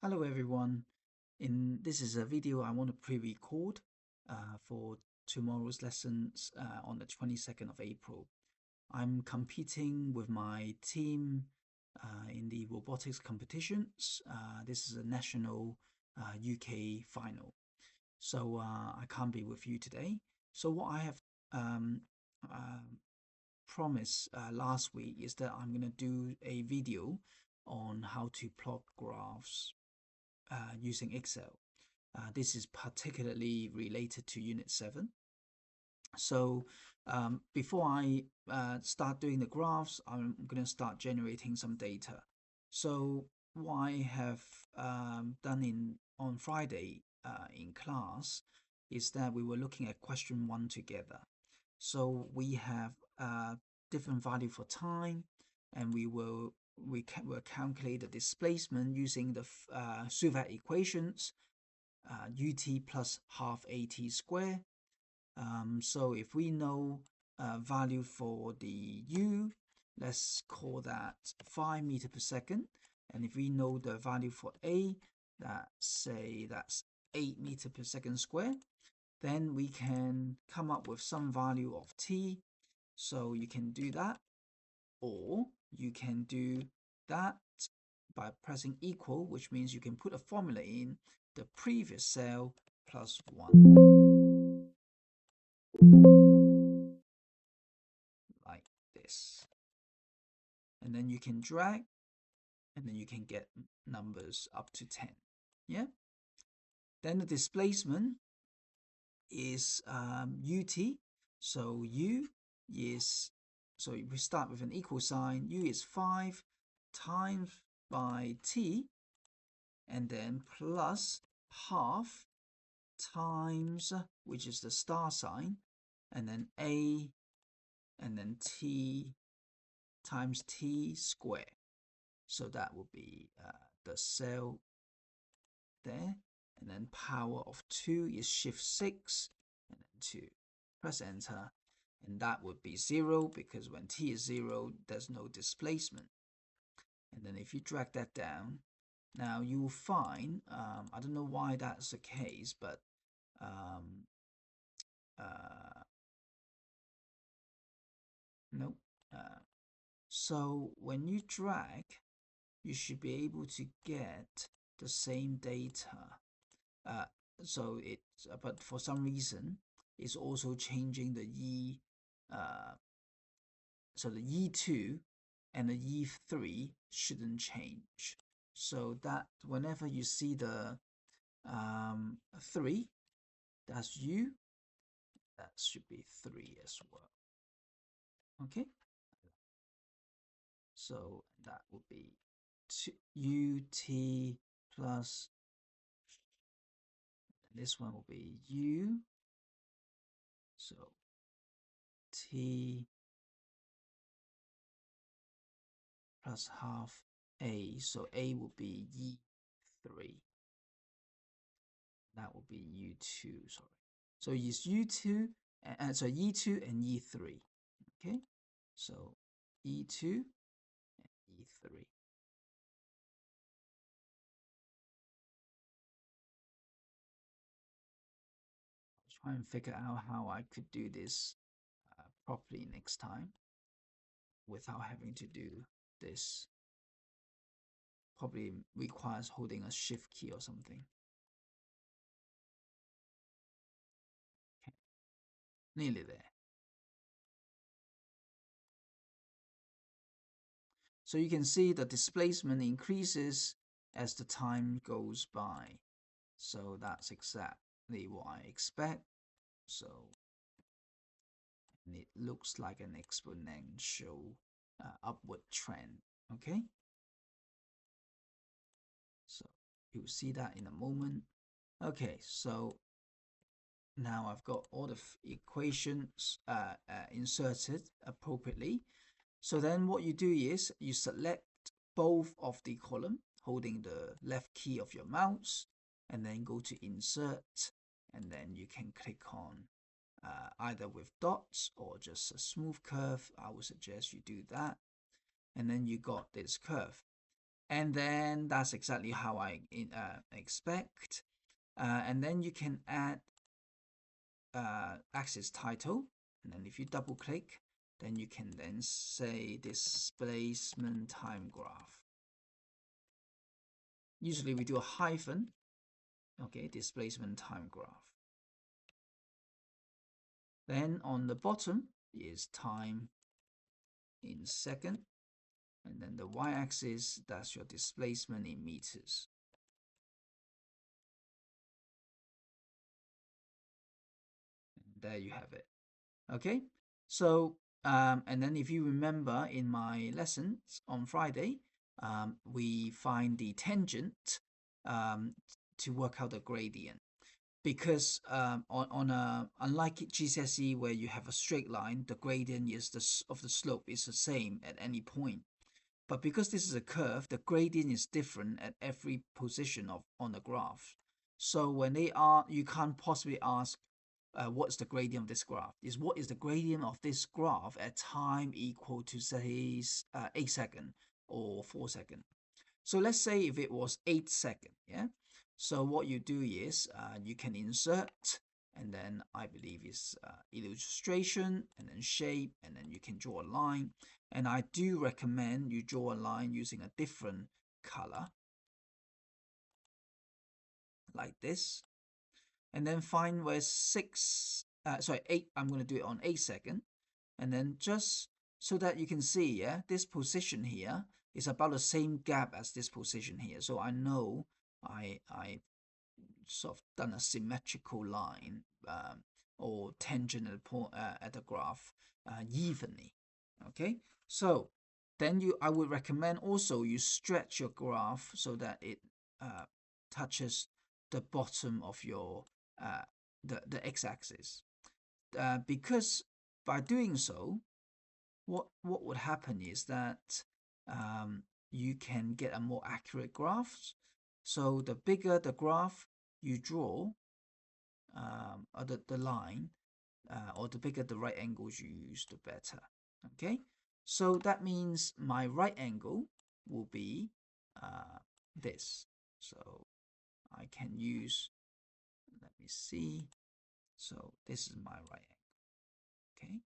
Hello everyone. This is a video I want to pre-record for tomorrow's lessons on the 22nd of April. I'm competing with my team in the robotics competitions. This is a national UK final. So I can't be with you today. So what I have promised last week is that I'm going to do a video on how to plot graphs using Excel. This is particularly related to Unit 7. So before I start doing the graphs, I'm going to start generating some data. So what I have done on Friday in class is that we were looking at question 1 together. So we have different value for time, and we will calculate the displacement using the Suvat equations, ut plus half at square. So if we know value for the u, let's call that 5 meter per second. And if we know the value for a, that's 8 meter per second square, then we can come up with some value of t. So you can do that, or you can do that by pressing equal, which means you can put a formula in the previous cell plus 1, like this. And then you can drag, and then you can get numbers up to 10. Yeah. Then the displacement is ut. So u is, so we start with an equal sign. U is 5 times by t, and then plus half times, which is the star sign, and then a, and then t times t square. So that will be the cell there. And then power of 2 is shift 6, and then 2. Press enter, and that would be 0, because when t is 0, there's no displacement. And then if you drag that down, now you will find, I don't know why that's the case, but nope. So when you drag, you should be able to get the same data. So it's, but for some reason, it's also changing the E. So the E2 and the E3 shouldn't change. So that whenever you see the 3, that's U, that should be 3 as well. Okay. So that would be ut plus, this one will be u, so t plus half a, so a will be e3, that will be u2, sorry. So it's u2, so e2 and e3. Okay, so e2 and e3. Try and figure out how I could do this properly next time without having to do this. Probably requires holding a shift key or something. Okay. Nearly there. So you can see the displacement increases as the time goes by. So that's exactly what I expect. So it looks like an exponential upward trend. Okay. So you'll see that in a moment. Okay, so now I've got all the equations inserted appropriately. So then what you do is you select both of the column, holding the left key of your mouse, and then go to insert, and then you can click on either with dots or just a smooth curve. I would suggest you do that. And then you got this curve. And then that's exactly how I expect. And then you can add axis title, and then if you double click, then you can then say displacement time graph. Usually we do a hyphen, okay, displacement time graph. Then on the bottom is time in second, and then the y-axis, that's your displacement in meters. And there you have it. Okay, so and then if you remember in my lessons on Friday, we find the tangent to work out the gradient. Because on a unlike GCSE where you have a straight line, the gradient of the slope is the same at any point. But because this is a curve, the gradient is different at every position on the graph. So when you can't possibly ask what's the gradient of this graph. Is what is the gradient of this graph at time equal to say 8 seconds or 4 seconds. So let's say if it was 8 seconds, yeah. So what you do is you can insert, and then I believe is illustration, and then shape, and then you can draw a line. And I do recommend you draw a line using a different color, like this, and then find where 8. I'm going to do it on 8 seconds, and then just so that you can see, yeah, this position here is about the same gap as this position here. So I know I sort of done a symmetrical line or tangent at the graph evenly. Okay, so then I would recommend also you stretch your graph so that it touches the bottom of your the x-axis, because by doing so, what would happen is that you can get a more accurate graph. So the bigger the graph you draw, or the line, or the bigger the right angles you use, the better. Okay, so that means my right angle will be this. So I can use, let me see. So this is my right angle. Okay.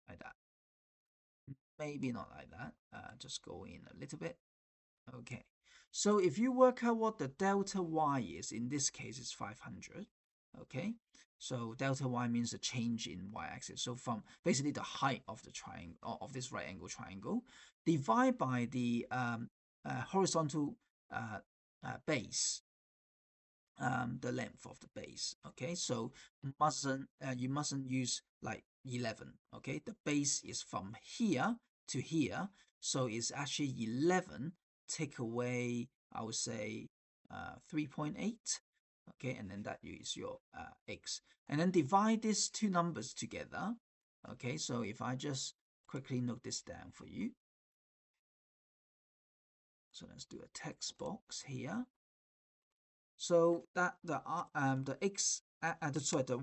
Like that. Maybe not like that. Just go in a little bit. Okay. So if you work out what the delta y is, in this case it's 500. Okay. So delta y means the change in y-axis. So from basically the height of the triangle, of this right angle triangle, divide by the horizontal base, the length of the base. Okay, so you mustn't use like 11. Okay, the base is from here to here, so it's actually 11 take away, I would say 3.8. Okay, and then that is your x, and then divide these two numbers together. Okay, so if I just quickly note this down for you, so let's do a text box here. So that the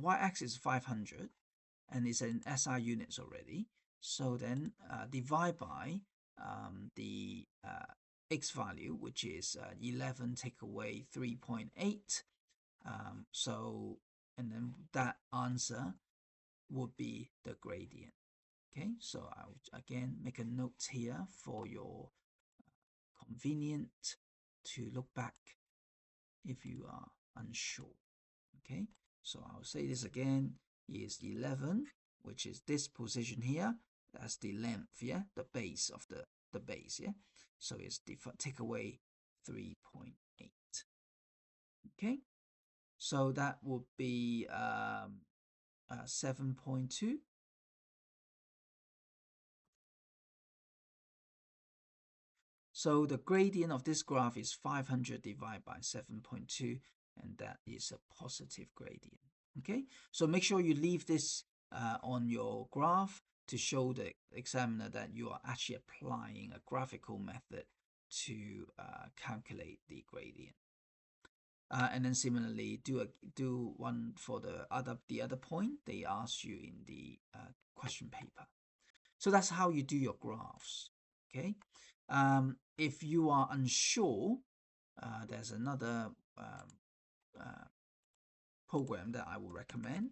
y-axis is 500, and it's in SI units already. So then divide by the x value, which is 11 take away 3.8. So, and then that answer would be the gradient. Okay, so I'll again make a note here for your convenient to look back if you are unsure. Okay, so I'll say this again, is 11, which is this position here. That's the length, yeah, the base of the base, yeah. So it's take away 3.8. Okay, so that would be 7.2. So the gradient of this graph is 500 divided by 7.2, and that is a positive gradient. Okay, so make sure you leave this on your graph to show the examiner that you are actually applying a graphical method to calculate the gradient. And then similarly, do one for the other point they ask you in the question paper. So that's how you do your graphs. Okay. If you are unsure, there's another program that I will recommend,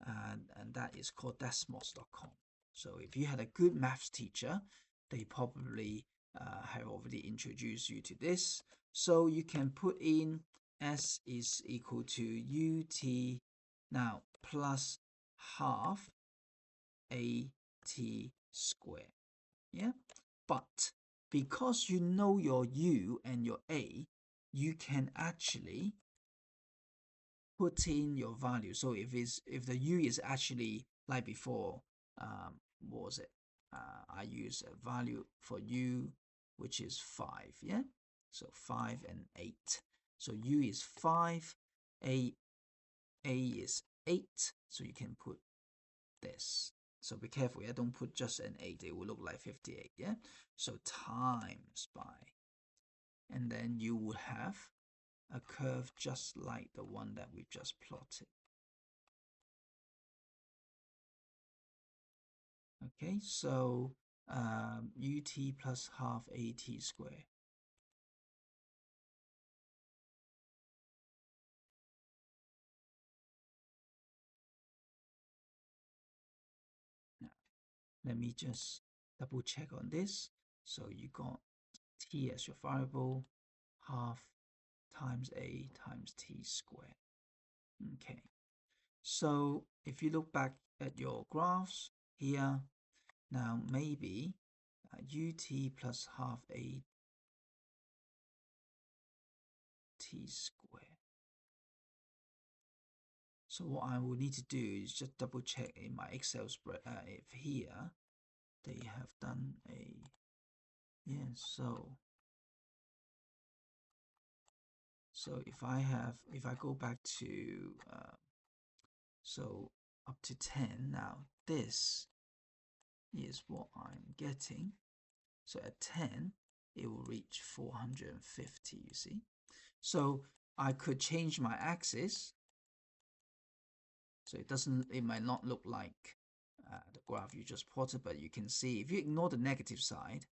and that is called Desmos.com. So if you had a good maths teacher, they probably have already introduced you to this. So you can put in S is equal to UT now plus half AT squared. Yeah, but because you know your U and your A, you can actually put in your value. So if the U is actually like before, what was it? I use a value for U which is 5. Yeah, so 5 and 8. So U is 5, A is 8. So you can put this. So be careful, yeah, don't put just an 8, it will look like 58. Yeah, so times by, and then you would have a curve just like the one that we just plotted. Okay, so ut plus half at squared. Now, let me just double check on this. So you got t as your variable, half times a times t squared. Okay, so if you look back at your graphs here, now maybe ut plus half a t squared. So what I will need to do is just double check in my Excel spread if here they have done a, yeah, so if I go back to so up to 10, now this is what I'm getting. So at 10 it will reach 450, you see. So I could change my axis, so it might not look like the graph you just plotted, but you can see if you ignore the negative side,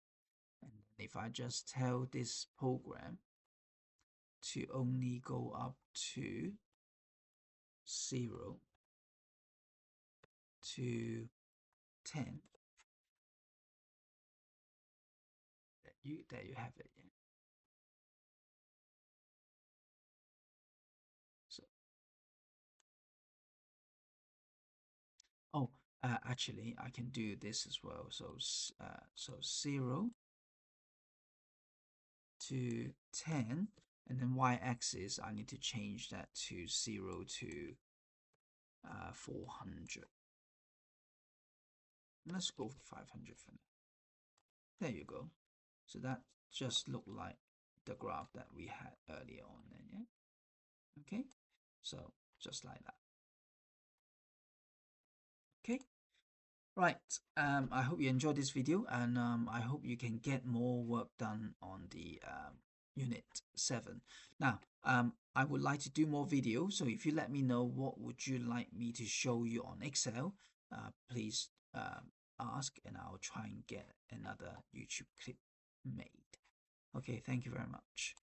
and if I just tell this program to only go up to 0 to 10, there you have it. Yeah. So actually I can do this as well. So 0 to 10, and then y-axis I need to change that to 0 to 400. Let's go for 500 for now. There you go. So that just looked like the graph that we had earlier on then, yeah? Okay, so just like that. Okay, right. I hope you enjoyed this video, and I hope you can get more work done on the Unit 7. Now, I would like to do more videos, so if you let me know what would you like me to show you on Excel, please ask, and I'll try and get another YouTube clip made. Okay, thank you very much.